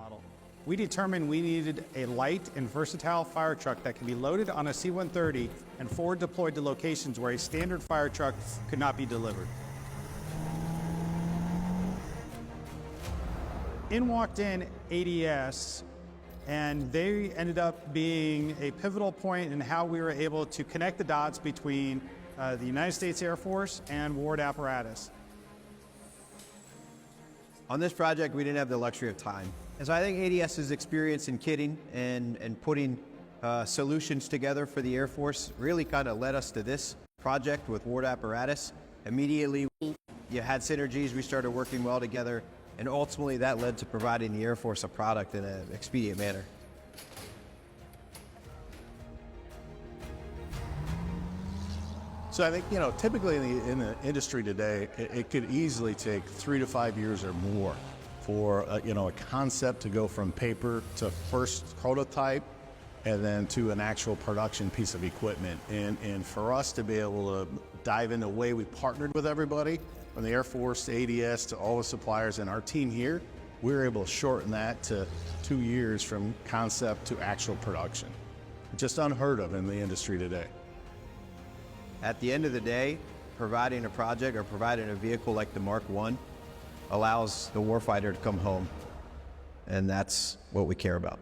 model. We determined we needed a light and versatile fire truck that can be loaded on a C-130 and forward deployed to locations where a standard fire truck could not be delivered. In walked in ADS, and they ended up being a pivotal point in how we were able to connect the dots between the United States Air Force and Ward Apparatus. On this project, we didn't have the luxury of time. And so I think ADS's experience in kitting and putting solutions together for the Air Force really kind of led us to this project with Ward Apparatus. Immediately, you had synergies, we started working well together, and ultimately that led to providing the Air Force a product in an expedient manner. So I think, typically in the industry today, it could easily take 3 to 5 years or more for a concept to go from paper to first prototype and then to an actual production piece of equipment. And for us to be able to dive into the way we partnered with everybody, from the Air Force to ADS to all the suppliers and our team here, we were able to shorten that to 2 years from concept to actual production. Just unheard of in the industry today. At the end of the day, providing a project or providing a vehicle like the Mark I allows the warfighter to come home, and that's what we care about.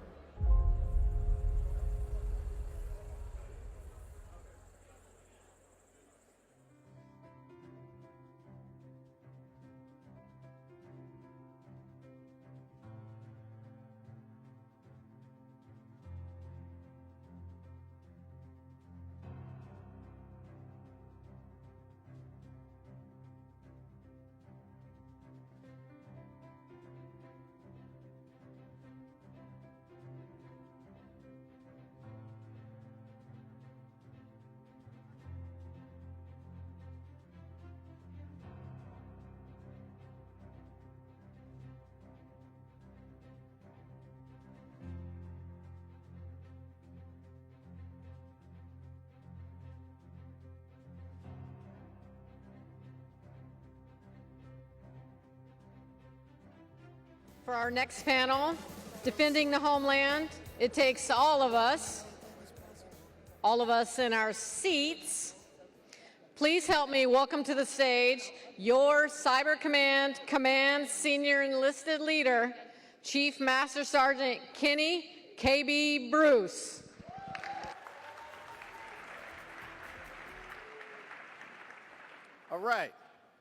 For our next panel, Defending the Homeland, it takes all of us in our seats. Please help me welcome to the stage your Cyber Command Senior Enlisted Leader, Chief Master Sergeant Kenny KB Bruce. All right,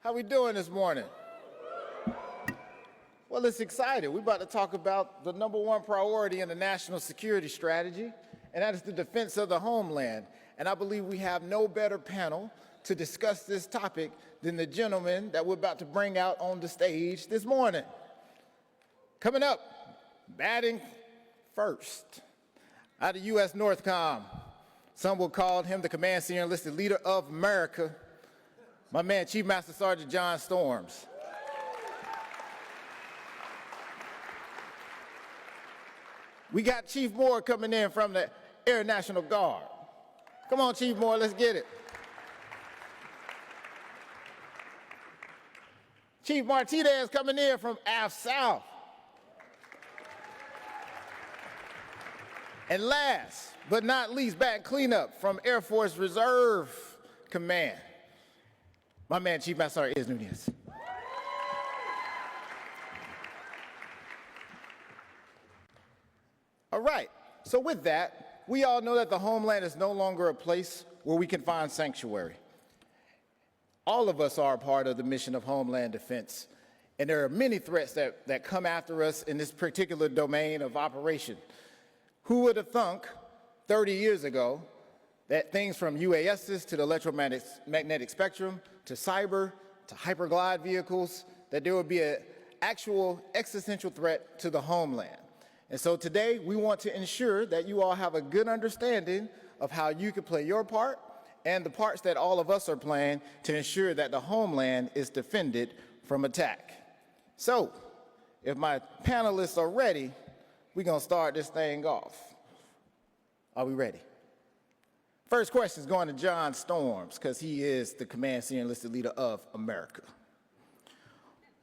how we doing this morning? Well, it's exciting. We're about to talk about the #1 priority in the national security strategy, and that is the defense of the homeland. And I believe we have no better panel to discuss this topic than the gentleman that we're about to bring out on the stage this morning. Coming up, batting first, out of U.S. NORTHCOM. Some will call him the Command Senior Enlisted Leader of America, my man, Chief Master Sergeant John Storms. We got Chief Moore coming in from the Air National Guard. Come on, Chief Moore, let's get it. Chief Martinez coming in from AFCENT. And last but not least, back cleanup from Air Force Reserve Command, my man, Chief Master Sergeant Nunez. All right, so with that, we all know that the homeland is no longer a place where we can find sanctuary. All of us are a part of the mission of Homeland Defense, and there are many threats that come after us in this particular domain of operation. Who would have thunk 30 years ago that things from UASs to the electromagnetic spectrum to cyber to hyperglide vehicles, that there would be an actual existential threat to the homeland? And so today, we want to ensure that you all have a good understanding of how you can play your part and the parts that all of us are playing to ensure that the homeland is defended from attack. So, if my panelists are ready, we're going to start this thing off. Are we ready? First question is going to John Storms, because he is the Command Senior Enlisted Leader of America.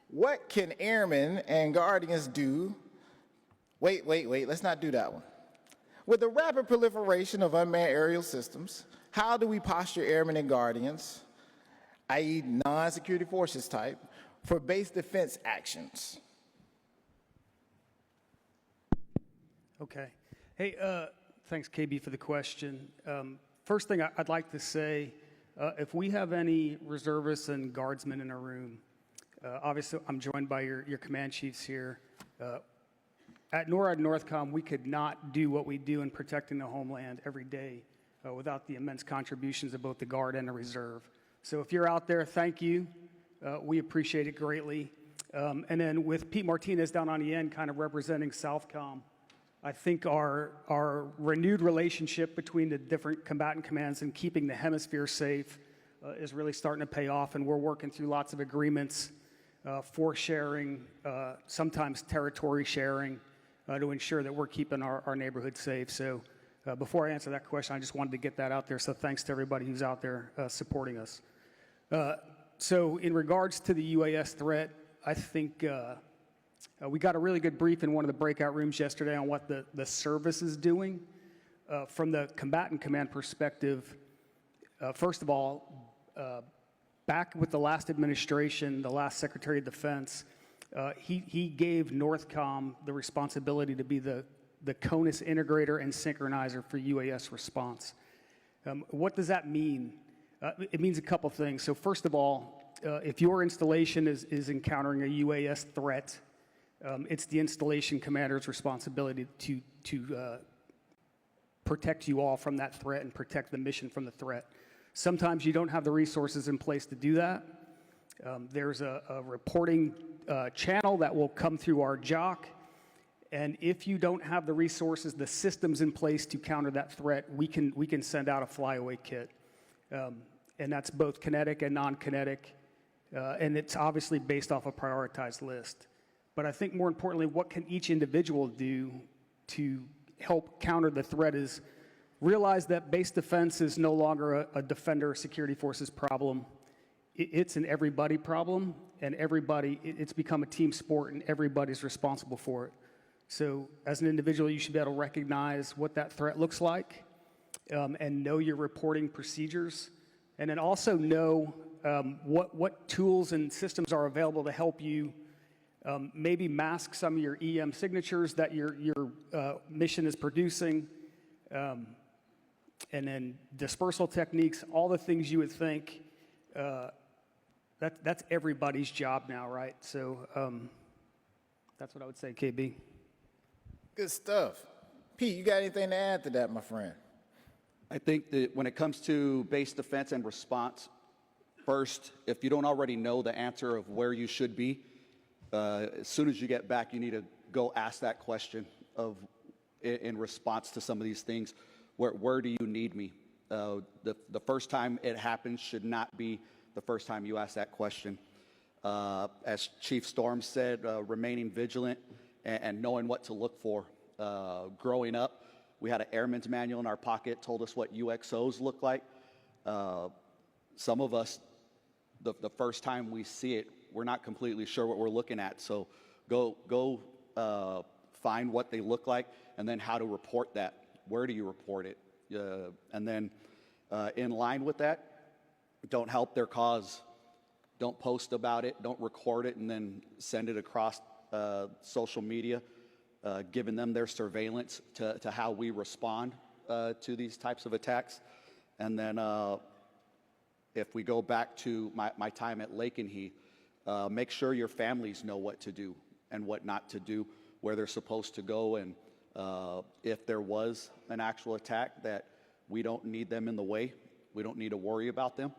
What can airmen and guardians do Wait, let's not do that one. With the rapid proliferation of unmanned aerial systems, how do we posture airmen and guardians, i.e. non-security forces type, for base defense actions? Okay. Hey, thanks, KB, for the question. First thing I'd like to say, if we have any reservists and guardsmen in our room, obviously I'm joined by your command chiefs here. At NORAD NORTHCOM, we could not do what we do in protecting the homeland every day without the immense contributions of both the Guard and the Reserve. So if you're out there, thank you. We appreciate it greatly. And then with Pete Martinez down on the end kind of representing Southcom, I think our renewed relationship between the different combatant commands and keeping the hemisphere safe is really starting to pay off, and we're working through lots of agreements, force sharing, sometimes territory sharing, to ensure that we're keeping our neighborhood safe. So before I answer that question, I just wanted to get that out there. So thanks to everybody who's out there supporting us. So in regards to the UAS threat, I think we got a really good brief in one of the breakout rooms yesterday on what the service is doing. From the combatant command perspective, first of all, back with the last administration, the last Secretary of Defense, he gave NORTHCOM the responsibility to be the CONUS integrator and synchronizer for UAS response. What does that mean? It means a couple things. So first of all, if your installation is encountering a UAS threat, it's the installation commander's responsibility to protect you all from that threat and protect the mission from the threat. Sometimes you don't have the resources in place to do that. There's a reporting channel that will come through our JOC, and if you don't have the resources, the systems in place to counter that threat, we can send out a flyaway kit. And that's both kinetic and non-kinetic, and it's obviously based off a prioritized list. But I think more importantly, what can each individual do to help counter the threat is realize that base defense is no longer a defender or security forces problem. It's an everybody problem, and it's become a team sport, and everybody's responsible for it. So as an individual, you should be able to recognize what that threat looks like and know your reporting procedures, and then also know what tools and systems are available to help you maybe mask some of your EM signatures that your mission is producing, and then dispersal techniques, all the things you would think. That's everybody's job now, right? So that's what I would say, KB. Good stuff. Pete, you got anything to add to that, my friend? I think that when it comes to base defense and response, first, if you don't already know the answer of where you should be, as soon as you get back, you need to go ask that question of, in response to some of these things, where do you need me? The first time it happens should not be the first time you ask that question. As Chief Storm said, remaining vigilant and knowing what to look for. Growing up, we had an airman's manual in our pocket, told us what UXOs look like. Some of us, the first time we see it, we're not completely sure what we're looking at. So go find what they look like, and then how to report that. Where do you report it? And then in line with that, don't help their cause. Don't post about it. Don't record it and then send it across social media, giving them their surveillance to how we respond to these types of attacks. And then if we go back to my time at Lakenheath, make sure your families know what to do and what not to do, where they're supposed to go, and if there was an actual attack, that we don't need them in the way. We don't need to worry about them,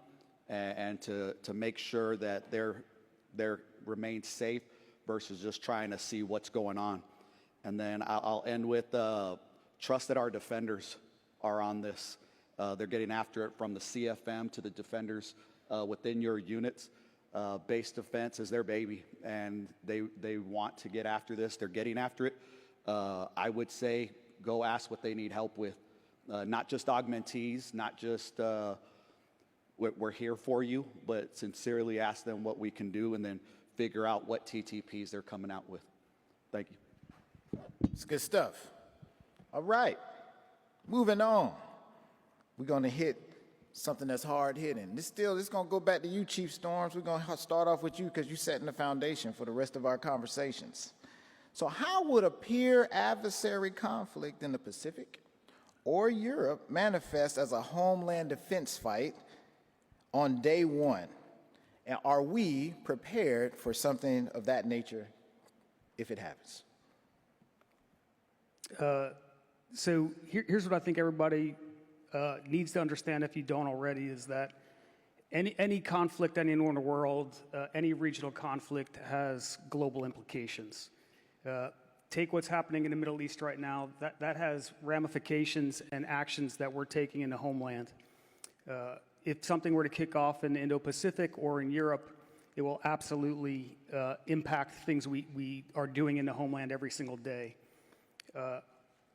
and to make sure that they're remain safe versus just trying to see what's going on. And then I'll end with trust that our defenders are on this. They're getting after it from the CFM to the defenders within your units. Base defense is their baby, and they want to get after this. They're getting after it. I would say go ask what they need help with. Not just augmentees, not just we're here for you, but sincerely ask them what we can do, and then figure out what TTPs they're coming out with. Thank you. It's good stuff. All right, moving on. We're gonna hit something that's hard hitting. This is gonna go back to you, Chief Storms. We're gonna start off with you because you're setting the foundation for the rest of our conversations. So how would a peer adversary conflict in the Pacific or Europe manifest as a homeland defense fight on day one? And are we prepared for something of that nature if it happens? So here's what I think everybody needs to understand, if you don't already, is that any conflict anywhere in the world, any regional conflict has global implications. Take what's happening in the Middle East right now. That has ramifications and actions that we're taking in the homeland. If something were to kick off in the Indo-Pacific or in Europe, it will absolutely impact things we are doing in the homeland every single day.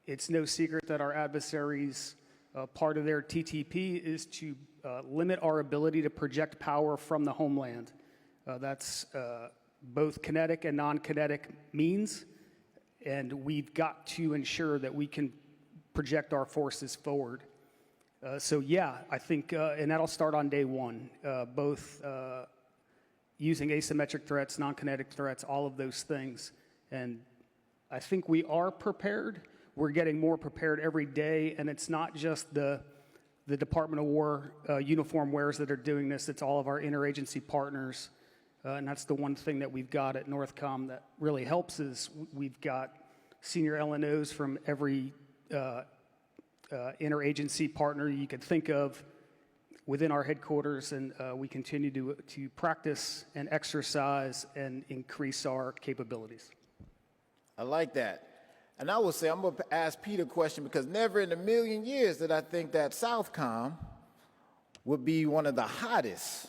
It's no secret that our adversaries, part of their TTP is to limit our ability to project power from the homeland. That's both kinetic and non-kinetic means, and we've got to ensure that we can project our forces forward. So yeah, I think, and that'll start on day one, both using asymmetric threats, non-kinetic threats, all of those things. And I think we are prepared. We're getting more prepared every day, and it's not just the Department of War uniform wearers that are doing this, it's all of our interagency partners. And that's the one thing that we've got at NORTHCOM that really helps is we've got senior LNOs from every interagency partner you could think of within our headquarters, and we continue to practice and exercise and increase our capabilities. I like that. And I will say, I'm going to ask Pete a question because never in a million years did I think that SOUTHCOM would be one of the hottest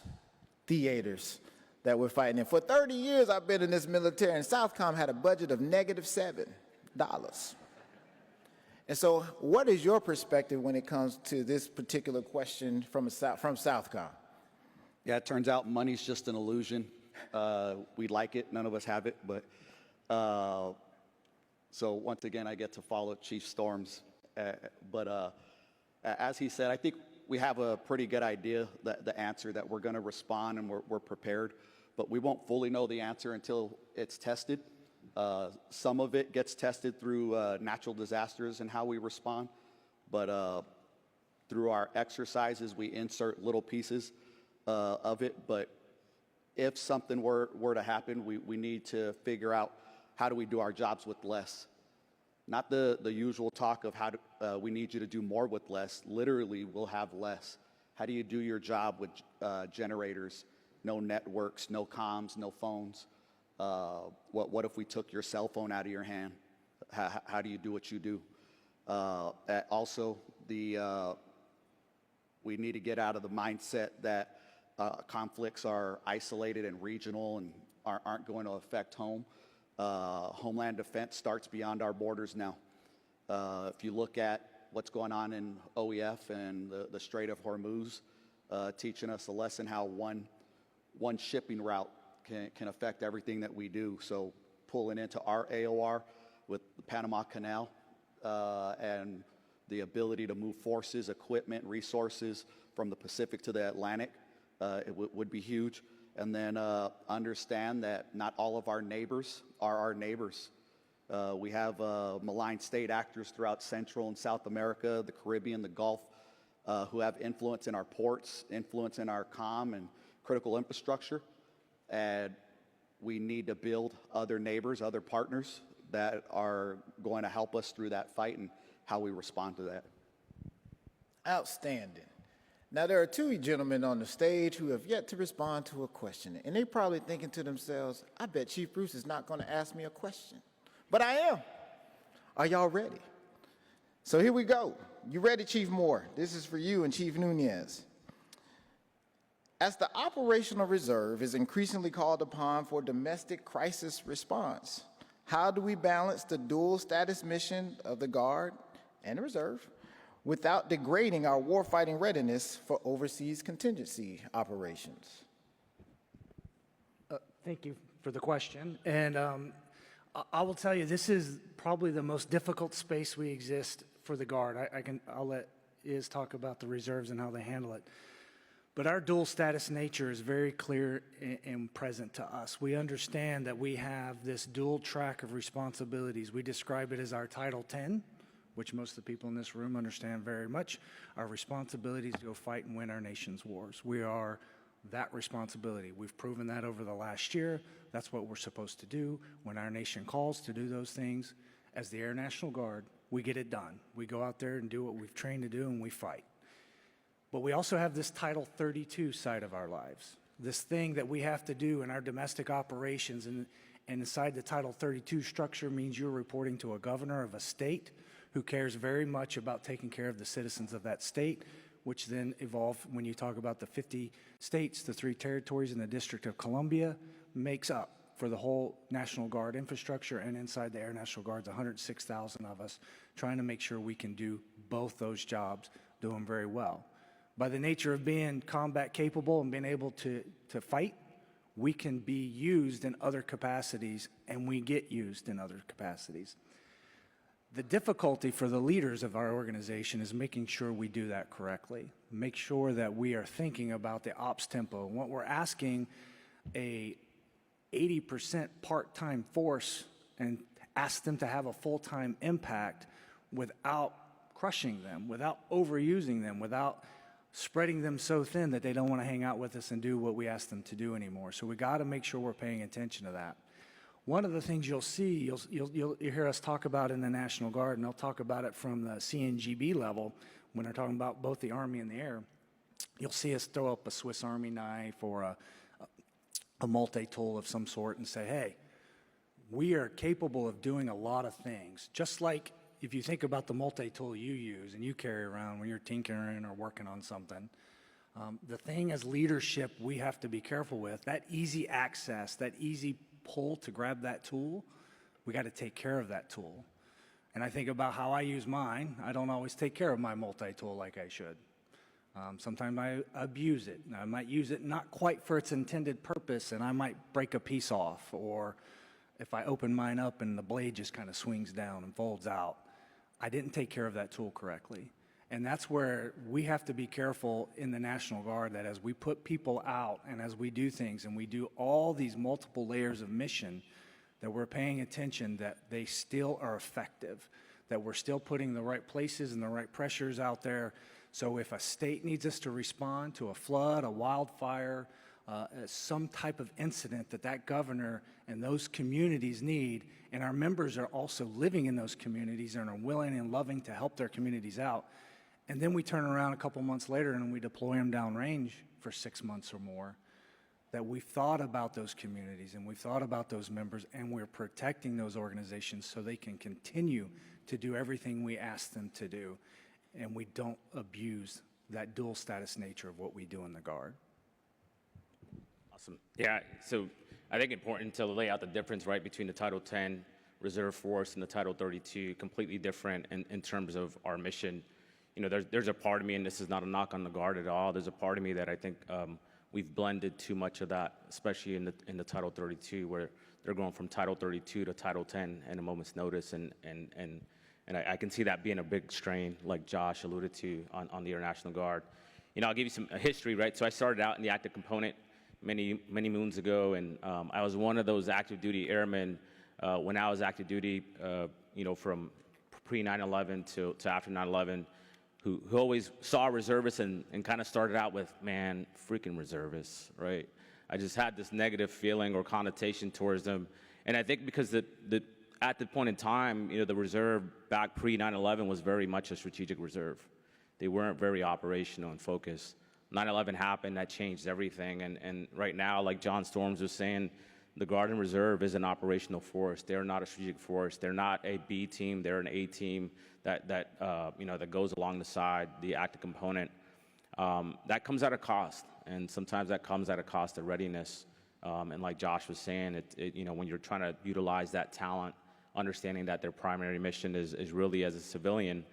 theaters that we're fighting in. For 30 years I've been in this military, and SOUTHCOM had a budget of -$7. And so what is your perspective when it comes to this particular question from SOUTHCOM? Yeah, it turns out money's just an illusion. We like it, none of us have it, but so once again, I get to follow Chief Storms. But as he said, I think we have a pretty good idea, the answer, that we're going to respond and we're prepared. But we won't fully know the answer until it's tested. Some of it gets tested through natural disasters and how we respond. But through our exercises, we insert little pieces of it. But if something were to happen, we need to figure out how do we do our jobs with less. Not the usual talk of how we need you to do more with less. Literally, we'll have less. How do you do your job with generators, no networks, no comms, no phones? What if we took your cell phone out of your hand? How do you do what you do? Also, we need to get out of the mindset that conflicts are isolated and regional and aren't going to affect home. Homeland defense starts beyond our borders now. If you look at what's going on in OEF and the Strait of Hormuz, teaching us a lesson how one shipping route can affect everything that we do. So pulling into our AOR with the Panama Canal and the ability to move forces, equipment, resources from the Pacific to the Atlantic, it would be huge. And then understand that not all of our neighbors are our neighbors. We have maligned state actors throughout Central and South America, the Caribbean, the Gulf, who have influence in our ports, influence in our comm and critical infrastructure. And we need to build other neighbors, other partners that are going to help us through that fight and how we respond to that. Outstanding. Now, there are two gentlemen on the stage who have yet to respond to a question, and they're probably thinking to themselves, I bet Chief Bruce is not going to ask me a question. But I am. Are y'all ready? So here we go. You ready, Chief Moore? This is for you and Chief Nunez. As the operational reserve is increasingly called upon for domestic crisis response, how do we balance the dual status mission of the Guard and the Reserve without degrading our warfighting readiness for overseas contingency operations? Thank you for the question. And I will tell you, this is probably the most difficult space we exist for the Guard. I'll let Iz talk about the reserves and how they handle it. But our dual status nature is very clear and present to us. We understand that we have this dual track of responsibilities. We describe it as our Title 10, which most of the people in this room understand very much. Our responsibility is to go fight and win our nation's wars. We are that responsibility. We've proven that over the last year. That's what we're supposed to do. When our nation calls to do those things, as the Air National Guard, we get it done. We go out there and do what we've trained to do, and we fight. But we also have this Title 32 side of our lives, this thing that we have to do in our domestic operations. And inside the Title 32 structure means you're reporting to a governor of a state who cares very much about taking care of the citizens of that state, which then evolved when you talk about the 50 states, the 3 territories, and the District of Columbia makes up for the whole National Guard infrastructure. And inside the Air National Guard's 106,000 of us trying to make sure we can do both those jobs, do them very well. By the nature of being combat capable and being able to fight, we can be used in other capacities, and we get used in other capacities. The difficulty for the leaders of our organization is making sure we do that correctly, make sure that we are thinking about the ops tempo. And what we're asking a 80% part-time force and ask them to have a full-time impact without crushing them, without overusing them, without spreading them so thin that they don't want to hang out with us and do what we ask them to do anymore. So we got to make sure we're paying attention to that. One of the things you'll see, you'll hear us talk about in the National Guard, and I'll talk about it from the CMSgt level when they're talking about both the Army and the Air. You'll see us throw up a Swiss Army knife or a multi-tool of some sort and say, hey, we are capable of doing a lot of things. Just like if you think about the multi-tool you use and you carry around when you're tinkering or working on something, the thing as leadership we have to be careful with, that easy access, that easy pull to grab that tool, we got to take care of that tool. And I think about how I use mine. I don't always take care of my multi-tool like I should. Sometimes I abuse it. I might use it not quite for its intended purpose, and I might break a piece off, or if I open mine up and the blade just kind of swings down and folds out, I didn't take care of that tool correctly. And that's where we have to be careful in the National Guard, that as we put people out and as we do things and we do all these multiple layers of mission, that we're paying attention that they still are effective, that we're still putting the right places and the right pressures out there. So if a state needs us to respond to a flood, a wildfire, some type of incident that governor and those communities need, and our members are also living in those communities and are willing and loving to help their communities out, and then we turn around a couple months later and we deploy them downrange for 6 months or more, that we've thought about those communities and we've thought about those members, and we're protecting those organizations so they can continue to do everything we ask them to do, and we don't abuse that dual status nature of what we do in the Guard. Awesome. Yeah, so I think important to lay out the difference, right, between the Title 10 Reserve Force and the Title 32, completely different in terms of our mission. You know, there's a part of me, and this is not a knock on the Guard at all, there's a part of me that I think we've blended too much of that, especially in the Title 32, where they're going from Title 32 to Title 10 in a moment's notice, and I can see that being a big strain, like Josh alluded to on the Air National Guard. You know, I'll give you some history, right? So I started out in the active component many moons ago, and I was one of those active duty airmen when I was active duty, you know, from pre 9/11 to after 9/11, who always saw reservists and kind of started out with, man, freaking reservists, right? I just had this negative feeling or connotation towards them, and I think because at the point in time, you know, the reserve back pre 9/11 was very much a strategic reserve. They weren't very operational and focused. 9/11 happened, that changed everything, and right now, like John Storms was saying, the Guard and Reserve is an operational force. They're not a strategic force. They're not a B team. They're an A team that you know, that goes along the side, the active component. That comes at a cost, and sometimes that comes at a cost of readiness. And like Josh was saying, you know, when you're trying to utilize that talent, understanding that their primary mission is really as a civilian,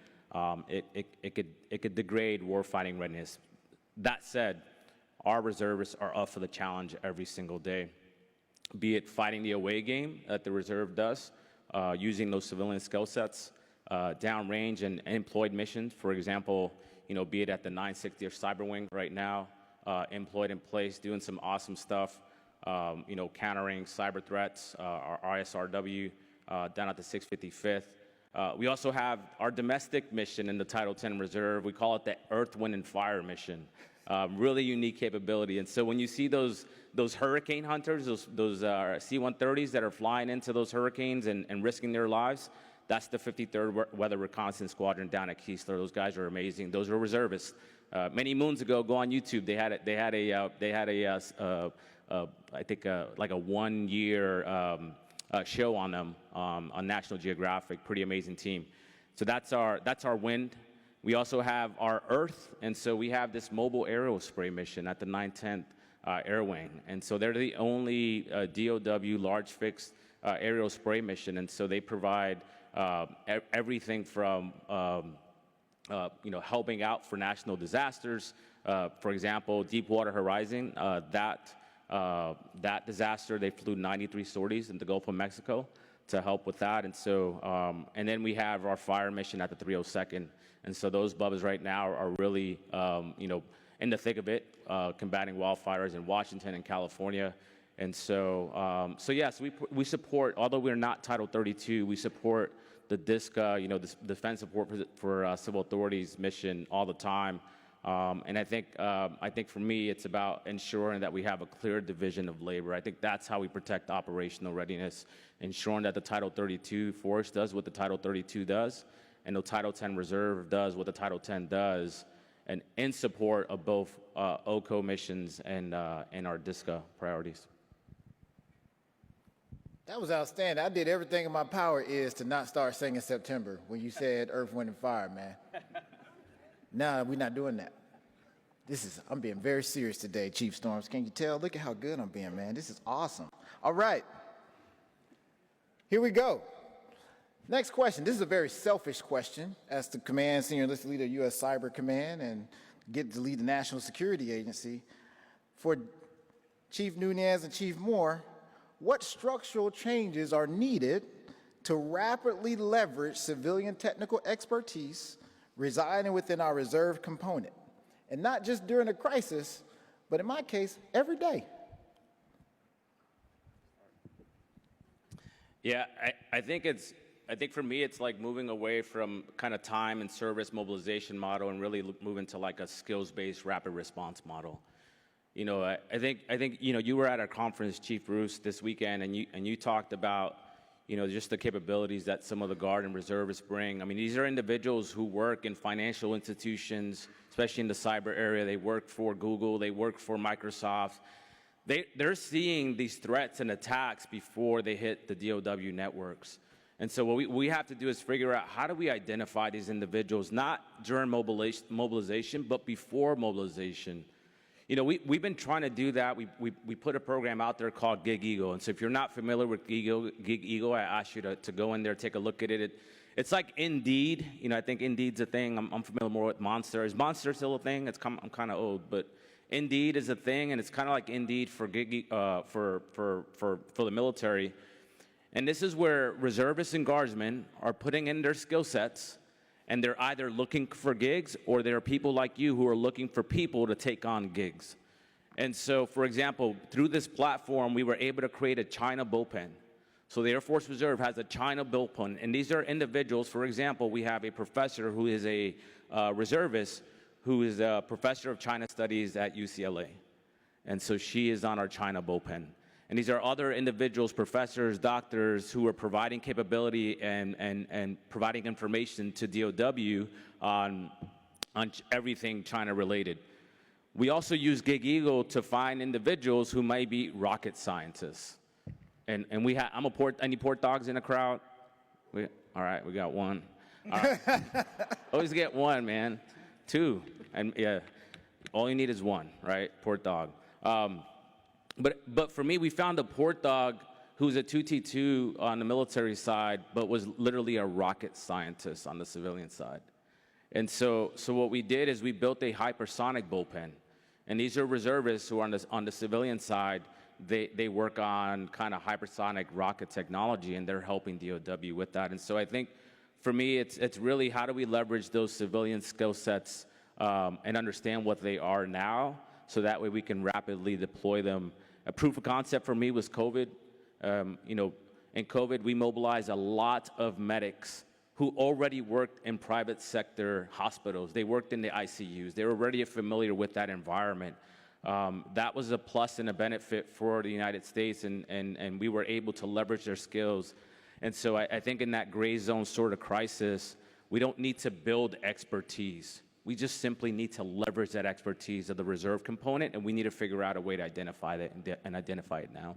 it could degrade warfighting readiness. That said, our reservists are up for the challenge every single day. be it fighting the away game that the reserve does, using those civilian skill sets, downrange and employed missions, for example, be it at the 960th Cyber Wing right now, employed in place, doing some awesome stuff, countering cyber threats, our ISRW down at the 655th. We also have our domestic mission in the Title 10 Reserve. We call it the Earth, Wind, and Fire mission. Really unique capability. And so when you see those hurricane hunters, those C-130s that are flying into those hurricanes and risking their lives, that's the 53rd Weather Reconnaissance Squadron down at Keesler. Those guys are amazing. Those are reservists. Many moons ago, go on YouTube. They had I think like a 1 year show on them on National Geographic. Pretty amazing team. So that's our wind. We also have our earth, and so we have this mobile aerial spray mission at the 910th Air Wing, and so they're the only DOW large fixed aerial spray mission, and so they provide everything from helping out for national disasters. For example, Deepwater Horizon, that disaster, they flew 93 sorties in the Gulf of Mexico to help with that. And so, and then we have our fire mission at the 302nd. And so those bubbas right now are really, in the thick of it, combating wildfires in Washington and California. And so, yes, we support, although we're not Title 32, we support the DISCA, the Defense Support for Civil Authorities mission all the time. And I think for me, it's about ensuring that we have a clear division of labor. I think that's how we protect operational readiness, ensuring that the Title 32 force does what the Title 32 does, and the Title 10 Reserve does what the Title 10 does, and in support of both OCO missions and our DISCA priorities. That was outstanding. I did everything in my power is to not start singing September when you said Earth, Wind, and Fire, man. No, we're not doing that. I'm being very serious today, Chief Storms. Can you tell? Look at how good I'm being, man. This is awesome. All right. Here we go. Next question. This is a very selfish question as the Command Senior Enlisted Leader, U.S. Cyber Command, and get to lead the National Security Agency. For Chief Nunez and Chief Moore, what structural changes are needed to rapidly leverage civilian technical expertise residing within our reserve component? And not just during a crisis, but in my case, every day. Yeah, I think for me, it's like moving away from kind of time and service mobilization model and really moving to like a skills-based rapid response model. I think you were at our conference, Chief Bruce, this weekend, and you talked about just the capabilities that some of the Guard and reservists bring. I mean, these are individuals who work in financial institutions, especially in the cyber area. They work for Google, they work for Microsoft. They're seeing these threats and attacks before they hit the DOW networks. And so what we have to do is figure out how do we identify these individuals, not during mobilization, but before mobilization. We've been trying to do that. We put a program out there called Gig Eagle. And so if you're not familiar with Gig Eagle, I ask you to go in there, take a look at it. It's like Indeed. I think Indeed's a thing. I'm familiar more with Monster. Is Monster still a thing? I'm kind of old, but Indeed is a thing, and it's kind of like Indeed for the military. And this is where reservists and guardsmen are putting in their skill sets, and they're either looking for gigs or there are people like you who are looking for people to take on gigs. And so, for example, through this platform, we were able to create a China bullpen. So the Air Force Reserve has a China bullpen, and these are individuals. For example, we have a professor who is a reservist who is a professor of China Studies at UCLA. And so she is on our China bullpen. And these are other individuals, professors, doctors, who are providing capability and providing information to DOW on everything China related. We also use Gig Eagle to find individuals who might be rocket scientists. And we have, any port dogs in the crowd? All right, we got one. Always get one, man. Two, and yeah, all you need is one, right? Port dog. But for me, we found a port dog who's a 2T2 on the military side, but was literally a rocket scientist on the civilian side. And so what we did is we built a hypersonic bullpen. And these are reservists who are on the civilian side they work on kind of hypersonic rocket technology, and they're helping DoW with that. And so I think for me, it's really how do we leverage those civilian skill sets and understand what they are now, so that way we can rapidly deploy them. A proof of concept for me was COVID. In COVID, we mobilized a lot of medics who already worked in private sector hospitals. They worked in the ICUs. They were already familiar with that environment. That was a plus and a benefit for the United States, and we were able to leverage their skills. And so I think in that gray zone sort of crisis, we don't need to build expertise. We just simply need to leverage that expertise of the reserve component, and we need to figure out a way to identify that and identify it now.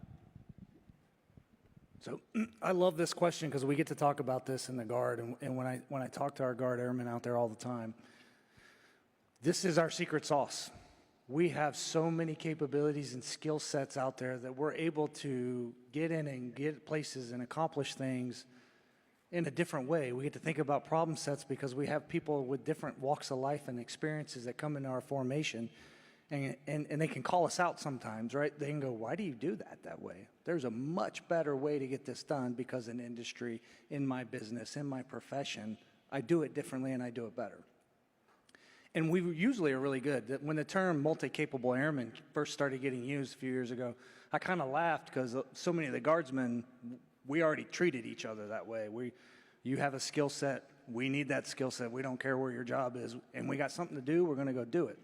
So I love this question because we get to talk about this in the Guard, and when I talk to our Guard airmen out there all the time, this is our secret sauce. We have so many capabilities and skill sets out there that we're able to get in and get places and accomplish things in a different way. We get to think about problem sets because we have people with different walks of life and experiences that come into our formation, and they can call us out sometimes, right? They can go, why do you do that way? There's a much better way to get this done because in industry, in my business, in my profession, I do it differently and I do it better. And we usually are really good. When the term multi-capable airman first started getting used a few years ago, I kind of laughed because so many of the Guardsmen, we already treated each other that way. You have a skill set, we need that skill set, we don't care where your job is, and we got something to do, we're gonna go do it.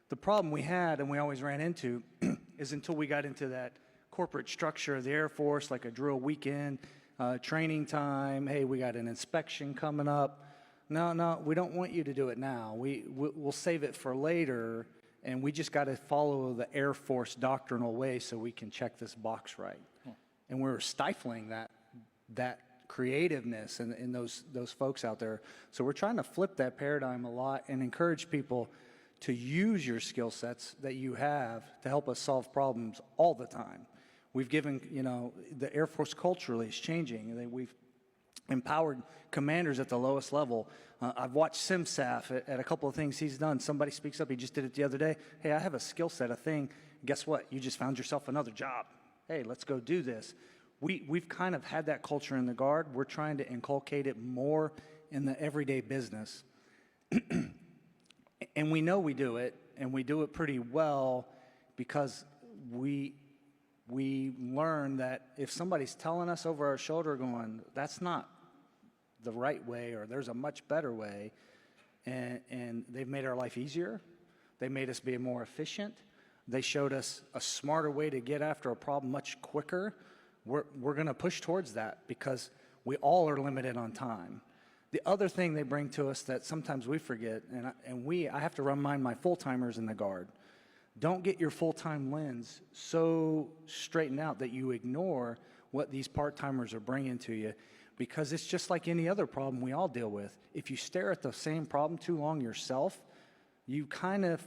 The problem we had, and we always ran into, is until we got into that corporate structure of the Air Force, like a drill weekend, training time, hey, we got an inspection coming up. No, we don't want you to do it now. We'll save it for later, and we just got to follow the Air Force doctrinal way so we can check this box right. And we're stifling that creativeness in those folks out there. So we're trying to flip that paradigm a lot and encourage people to use your skill sets that you have to help us solve problems all the time. We've given, the Air Force culturally is changing. We've empowered commanders at the lowest level. I've watched CMSgt at a couple of things he's done. Somebody speaks up, he just did it the other day. Hey, I have a skill set, a thing. Guess what? You just found yourself another job. Hey, let's go do this. We've kind of had that culture in the Guard. We're trying to inculcate it more in the everyday business. And we know we do it, and we do it pretty well because we learn that if somebody's telling us over our shoulder going, that's not the right way, or there's a much better way, and they've made our life easier, they made us be more efficient, they showed us a smarter way to get after a problem much quicker, we're going to push towards that because we all are limited on time. The other thing they bring to us that sometimes we forget, I have to remind my full-timers in the Guard, don't get your full-time lens so straightened out that you ignore what these part-timers are bringing to you, because it's just like any other problem we all deal with. If you stare at the same problem too long yourself, you kind of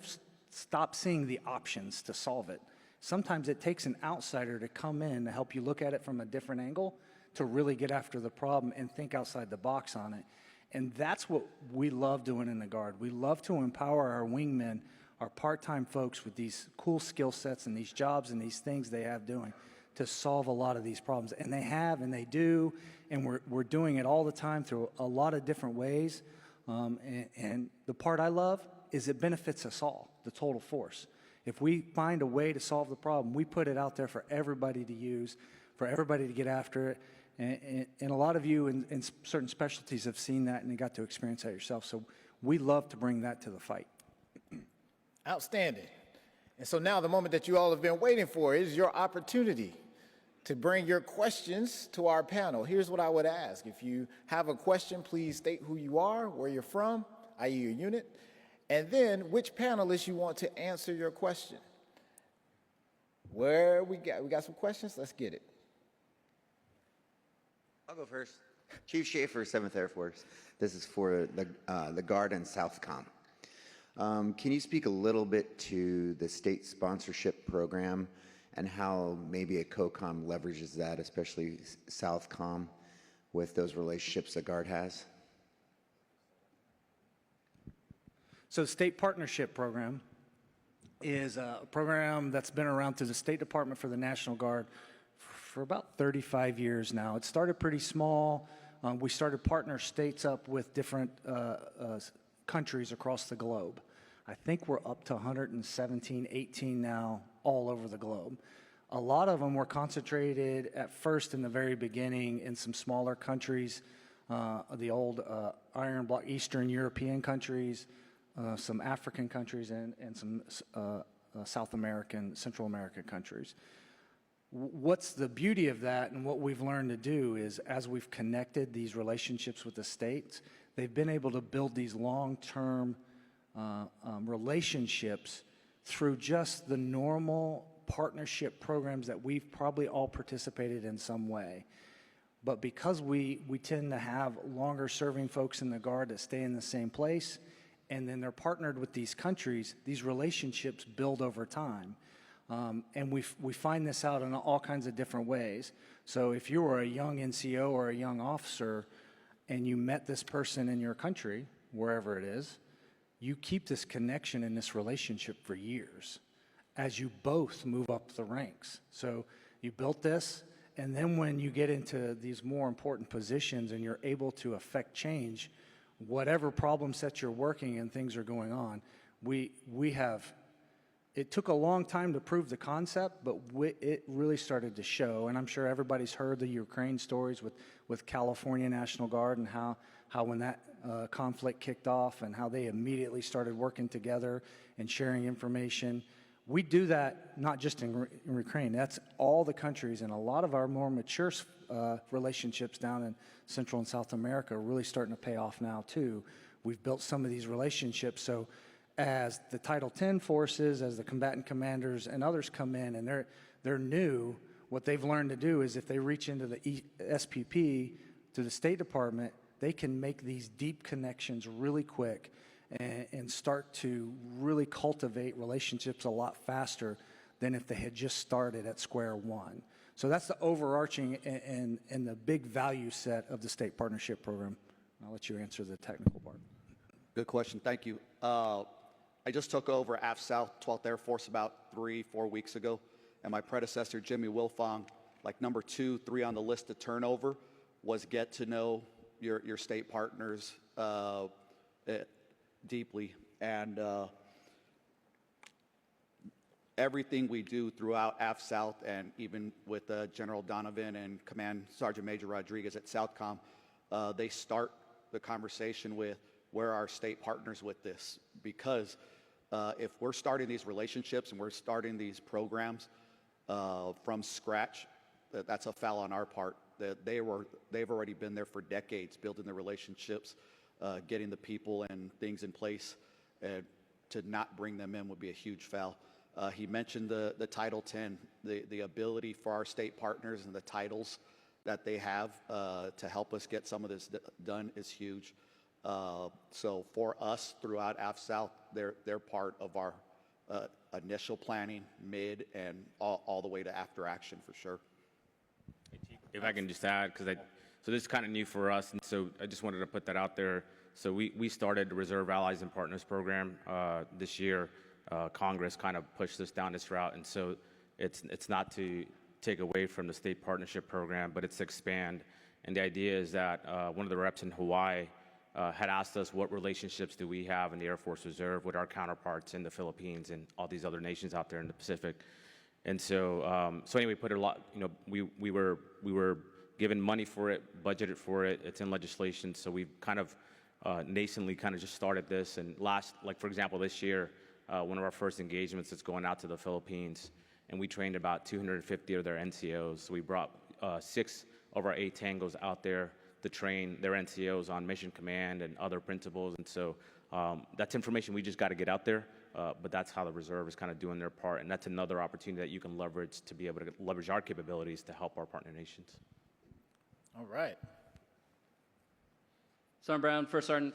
stop seeing the options to solve it. Sometimes it takes an outsider to come in to help you look at it from a different angle to really get after the problem and think outside the box on it. And that's what we love doing in the Guard. We love to empower our wingmen, our part-time folks with these cool skill sets and these jobs and these things they have doing to solve a lot of these problems. And they have, and they do, and we're doing it all the time through a lot of different ways. And the part I love is it benefits us all, the total force. If we find a way to solve the problem, we put it out there for everybody to use, for everybody to get after it. And a lot of you in certain specialties have seen that and you got to experience that yourself. So we love to bring that to the fight. Outstanding. And so now the moment that you all have been waiting for is your opportunity to bring your questions to our panel. Here's what I would ask. If you have a question, please state who you are, where you're from, i.e. your unit, and then which panelist you want to answer your question. Where we got some questions? Let's get it. I'll go first. Chief Schaefer, 7th Air Force. This is for the Guard and SOUTHCOM. Can you speak a little bit to the state sponsorship program and how maybe a COCOM leverages that, especially SOUTHCOM, with those relationships the Guard has? So the state partnership program, is a program that's been around through the State Department for the National Guard for about 35 years now. It started pretty small. We started partner states up with different countries across the globe. I think we're up to 117, 18 now all over the globe. A lot of them were concentrated at first in the very beginning in some smaller countries, the old Iron Bloc Eastern European countries, some African countries, and some South American, Central American countries. What's the beauty of that, and what we've learned to do is, as we've connected these relationships with the states, they've been able to build these long-term relationships through just the normal partnership programs that we've probably all participated in some way. But because we tend to have longer serving folks in the Guard that stay in the same place, and then they're partnered with these countries, these relationships build over time. And we find this out in all kinds of different ways. So if you were a young NCO or a young officer and you met this person in your country, wherever it is, you keep this connection and this relationship for years as you both move up the ranks. So you built this, and then when you get into these more important positions and you're able to affect change, whatever problem sets you're working and things are going on, it took a long time to prove the concept, but it really started to show. And I'm sure everybody's heard the Ukraine stories with California National Guard and how when that conflict kicked off and how they immediately started working together and sharing information. We do that not just in Ukraine, that's all the countries, and a lot of our more mature relationships down in Central and South America are really starting to pay off now too. We've built some of these relationships, so as the Title X forces, as the combatant commanders and others come in and they're new, what they've learned to do is if they reach into the SPP to the State Department, they can make these deep connections really quick and start to really cultivate relationships a lot faster than if they had just started at square one. So that's the overarching and the big value set of the State Partnership Program. I'll let you answer the technical part. Good question. Thank you. I just took over AFCENT, 12th Air Force, about 3-4 weeks ago, and my predecessor, Jimmy Wilfong, like number 2, 3 on the list to turnover, was get to know your state partners deeply. And everything we do throughout AFCENT, and even with General Donovan and Command Sergeant Major Rodriguez at SOUTHCOM, they start the conversation with, where are our state partners with this? Because if we're starting these relationships and we're starting these programs from scratch, that's a foul on our part. They've already been there for decades, building the relationships, getting the people and things in place, and to not bring them in would be a huge foul. He mentioned the Title X, the ability for our state partners and the titles that they have to help us get some of this done is huge. So for us throughout AFCENT, they're part of our initial planning, mid, and all the way to after action for sure. If I can just add, so this is kind of new for us, and so I just wanted to put that out there. So we started the Reserve Allies and Partners program this year. Congress kind of pushed us down this route, and so it's not to take away from the state partnership program, but it's to expand. And the idea is that one of the reps in Hawaii had asked us what relationships do we have in the Air Force Reserve with our counterparts in the Philippines and all these other nations out there in the Pacific. And so, anyway, put a lot. We were given money for it, budgeted for it. It's in legislation, so we've kind of nascently kind of just started this. And for example, this year, one of our first engagements is going out to the Philippines, and we trained about 250 of their NCOs. So we brought 6 of our 8 tangos out there to train their NCOs on mission command and other principles. And so that's information we just got to get out there. But that's how the reserve is kind of doing their part, and that's another opportunity that you can leverage to be able to leverage our capabilities to help our partner nations. All right. Sergeant Brown, First Sergeant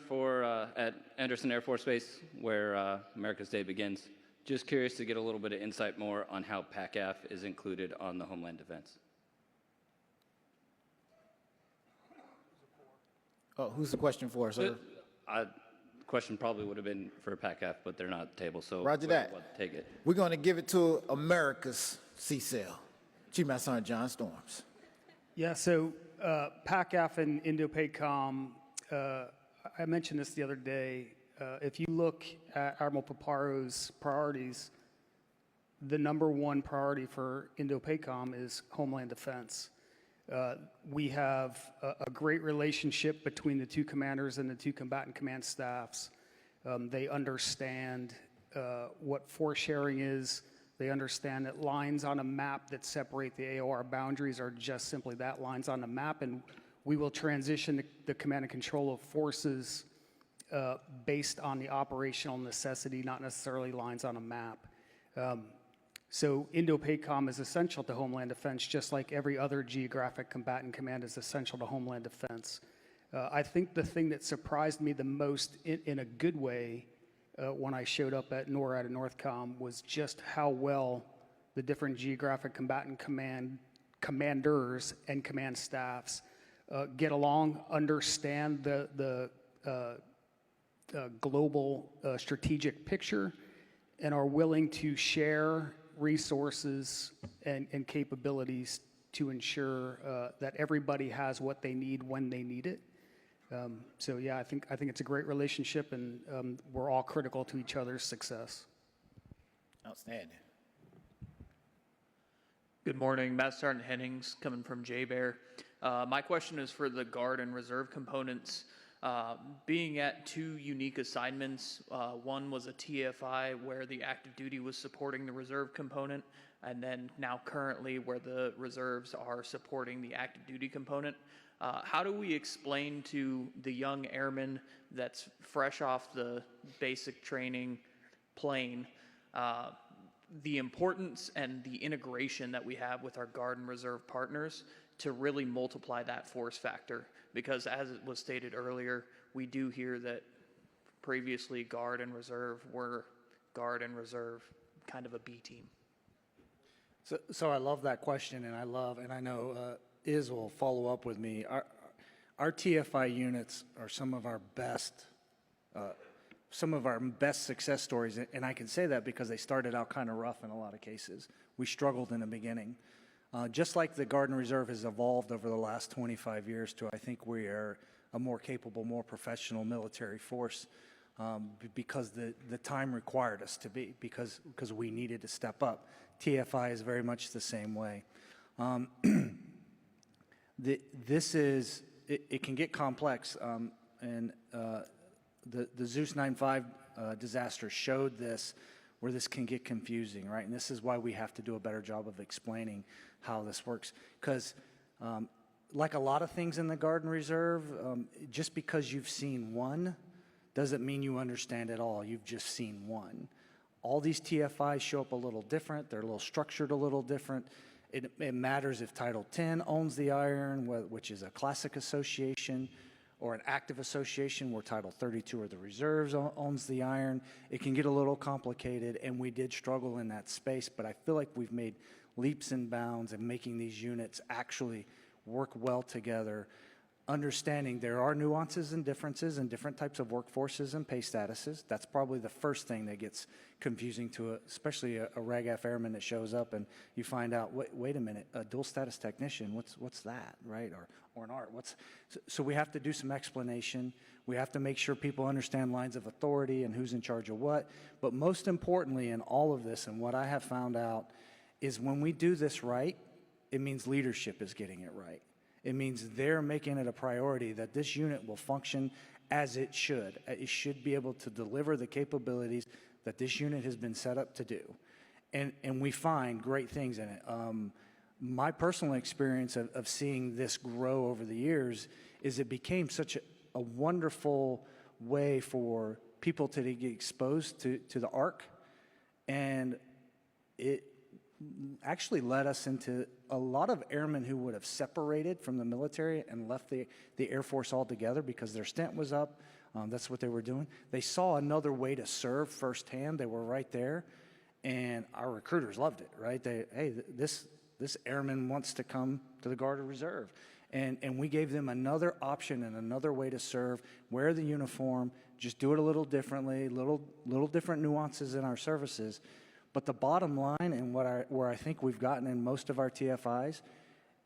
at Anderson Air Force Base, where America's Day begins. Just curious to get a little bit of insight more on how PACAF is included on the Homeland Defense. Oh, who's the question for, sir? question probably would have been for PACAF, but they're not at the table, so Roger whoever that. wants to take it. We're going to give it to America's CCEL, Chief Master Sergeant John Storms. Yeah, so PACAF and INDOPACOM, I mentioned this the other day. If you look at Admiral Paparo's priorities, the #1 priority for INDOPACOM is Homeland Defense. We have a great relationship between the two commanders and the two combatant command staffs. They understand what force sharing is. They understand that lines on a map that separate the AOR boundaries are just simply that, lines on the map, and we will transition the command and control of forces based on the operational necessity, not necessarily lines on a map. So INDOPACOM is essential to Homeland Defense, just like every other geographic combatant command is essential to Homeland Defense. I think the thing that surprised me the most in a good way when I showed up at NORAD and NORTHCOM was just how well the different geographic combatant commanders and command staffs get along, understand the global strategic picture, and are willing to share resources and capabilities to ensure that everybody has what they need when they need it. So yeah, I think it's a great relationship, and we're all critical to each other's success. Outstanding. Good morning, Master Sergeant Hennings, coming from J-Bear. My question is for the Guard and Reserve components. Being at 2 unique assignments, one was a TFI where the active duty was supporting the reserve component, and then now currently where the reserves are supporting the active duty component. How do we explain to the young airman that's fresh off the basic training plane the importance and the integration that we have with our Guard and Reserve partners to really multiply that force factor? Because as it was stated earlier, we do hear that previously Guard and Reserve were Guard and Reserve, kind of a B team. So I love that question, and I know Iz will follow up with me. Our TFI units are some of our best success stories, and I can say that because they started out kind of rough in a lot of cases. We struggled in the beginning. Just like the Guard and Reserve has evolved over the last 25 years to, I think we are a more capable, more professional military force because the time required us to be, because we needed to step up. TFI is very much the same way. It can get complex, and the Zeus 95 disaster showed this, where this can get confusing, right? And this is why we have to do a better job of explaining how this works. Because like a lot of things in the Guard and Reserve, just because you've seen one doesn't mean you understand it all. You've just seen one. All these TFIs show up a little different. They're a little structured a little different. It matters if Title 10 owns the iron, which is a classic association, or an active association where Title 32 or the reserves owns the iron. It can get a little complicated, and we did struggle in that space, but I feel like we've made leaps and bounds in making these units actually work well together, understanding there are nuances and differences in different types of workforces and pay statuses. That's probably the first thing that gets confusing to especially a RAGAF airman that shows up and you find out, wait a minute, a dual status technician, what's that, right? Or an ART, so we have to do some explanation. We have to make sure people understand lines of authority and who's in charge of what. But most importantly in all of this, and what I have found out, is when we do this right, it means leadership is getting it right. It means they're making it a priority that this unit will function as it should. It should be able to deliver the capabilities that this unit has been set up to do. And we find great things in it. My personal experience of seeing this grow over the years is it became such a wonderful way for people to get exposed to the ARC, and it actually led us into a lot of airmen who would have separated from the military and left the Air Force altogether because their stint was up. That's what they were doing. They saw another way to serve firsthand. They were right there, and our recruiters loved it, right? Hey, this airman wants to come to the Guard or Reserve. And we gave them another option and another way to serve, wear the uniform, just do it a little differently, little different nuances in our services. But the bottom line, and where I think we've gotten in most of our TFIs,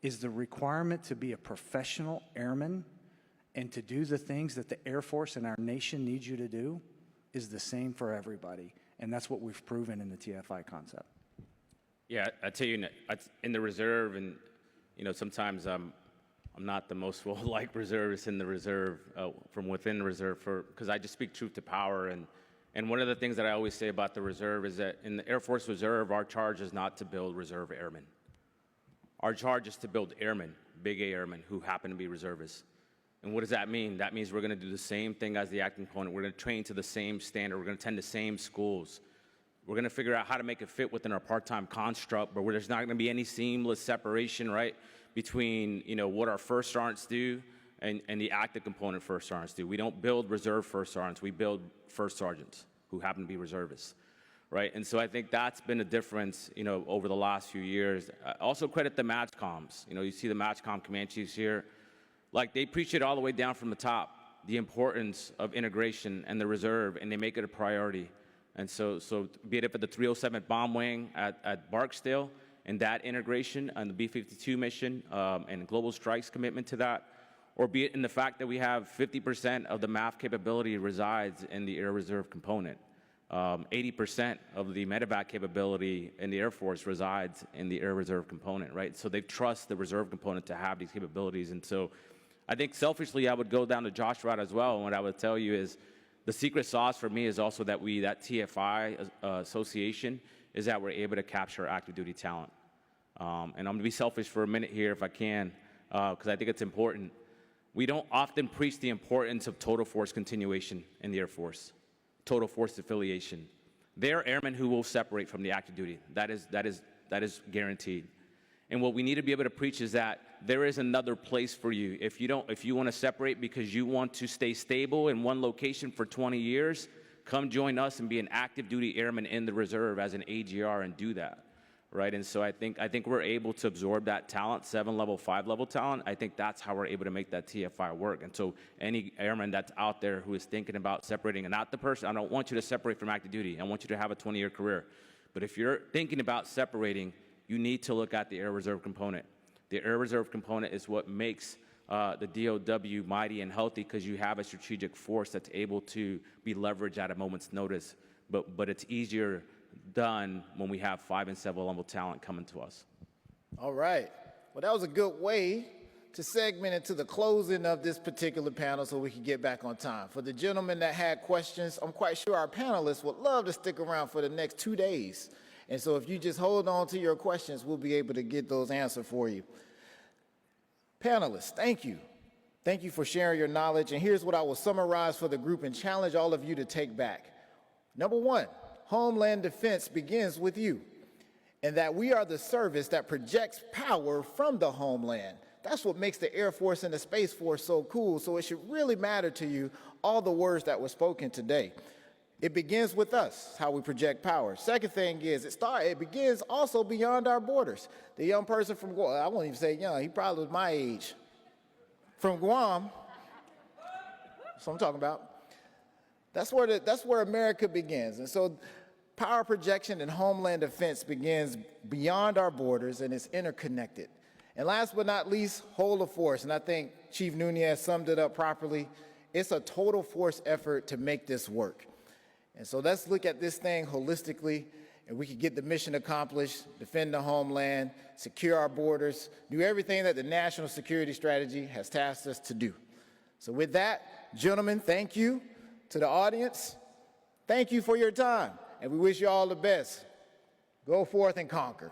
is the requirement to be a professional airman and to do the things that the Air Force and our nation needs you to do is the same for everybody. And that's what we've proven in the TFI concept. Yeah, I tell you, in the reserve, and sometimes I'm not the most well-liked reservist in the reserve, from within the reserve, because I just speak truth to power. And one of the things that I always say about the reserve is that in the Air Force Reserve, our charge is not to build reserve airmen. Our charge is to build airmen, big A airmen, who happen to be reservists. And what does that mean? That means we're going to do the same thing as the acting component. We're going to train to the same standard. We're going to attend the same schools. We're going to figure out how to make it fit within our part-time construct, but where there's not going to be any seamless separation, right, between what our first sergeants do and the active component first sergeants do. We don't build reserve first sergeants. We build first sergeants who happen to be reservists, right? And so I think that's been a difference, over the last few years. I also credit the MATCOMs. You see the MATCOM command chiefs here. Like, they preach it all the way down from the top, the importance of integration and the reserve, and they make it a priority. And so be it for the 307th Bomb Wing at Barksdale and that integration and the B-52 mission and Global Strike's commitment to that, or be it in the fact that we have 50% of the MAF capability resides in the Air Reserve component. 80% of the medevac capability in the Air Force resides in the Air Reserve component, right? So they trust the reserve component to have these capabilities. And so I think selfishly, I would go down the Josh route as well. And what I would tell you is the secret sauce for me is also that that TFI association is that we're able to capture active duty talent. And I'm going to be selfish for a minute here if I can, because I think it's important. We don't often preach the importance of total force continuation in the Air Force, total force affiliation. They are airmen who will separate from the active duty. That is guaranteed. And what we need to be able to preach is that there is another place for you. If you want to separate because you want to stay stable in one location for 20 years, come join us and be an active duty airman in the reserve as an AGR and do that, right? And so I think we're able to absorb that talent, 7-level, 5-level talent. I think that's how we're able to make that TFI work. And so any airman that's out there who is thinking about separating, and not the person, I don't want you to separate from active duty. I want you to have a 20-year career. But if you're thinking about separating, you need to look at the Air Reserve component. The Air Reserve component is what makes the DOW mighty and healthy, because you have a strategic force that's able to be leveraged at a moment's notice. But it's easier done when we have 5- and 7-level talent coming to us. All right. Well, that was a good way to segment into the closing of this particular panel so we can get back on time. For the gentlemen that had questions, I'm quite sure our panelists would love to stick around for the next 2 days. And so if you just hold on to your questions, we'll be able to get those answered for you. Panelists, thank you. Thank you for sharing your knowledge. And here's what I will summarize for the group and challenge all of you to take back. Number one, Homeland Defense begins with you, and that we are the service that projects power from the homeland. That's what makes the Air Force and the Space Force so cool. So it should really matter to you, all the words that were spoken today. It begins with us, how we project power. Second thing is, it begins also beyond our borders. The young person from Guam, I won't even say young, he probably was my age, from Guam, that's what I'm talking about. That's where America begins. And so power projection and Homeland Defense begins beyond our borders, and it's interconnected. And last but not least, whole of force. And I think Chief Nunez summed it up properly. It's a total force effort to make this work. And so let's look at this thing holistically, and we can get the mission accomplished, defend the homeland, secure our borders, do everything that the National Security Strategy has tasked us to do. So with that, gentlemen, thank you. To the audience, thank you for your time, and we wish you all the best. Go forth and conquer.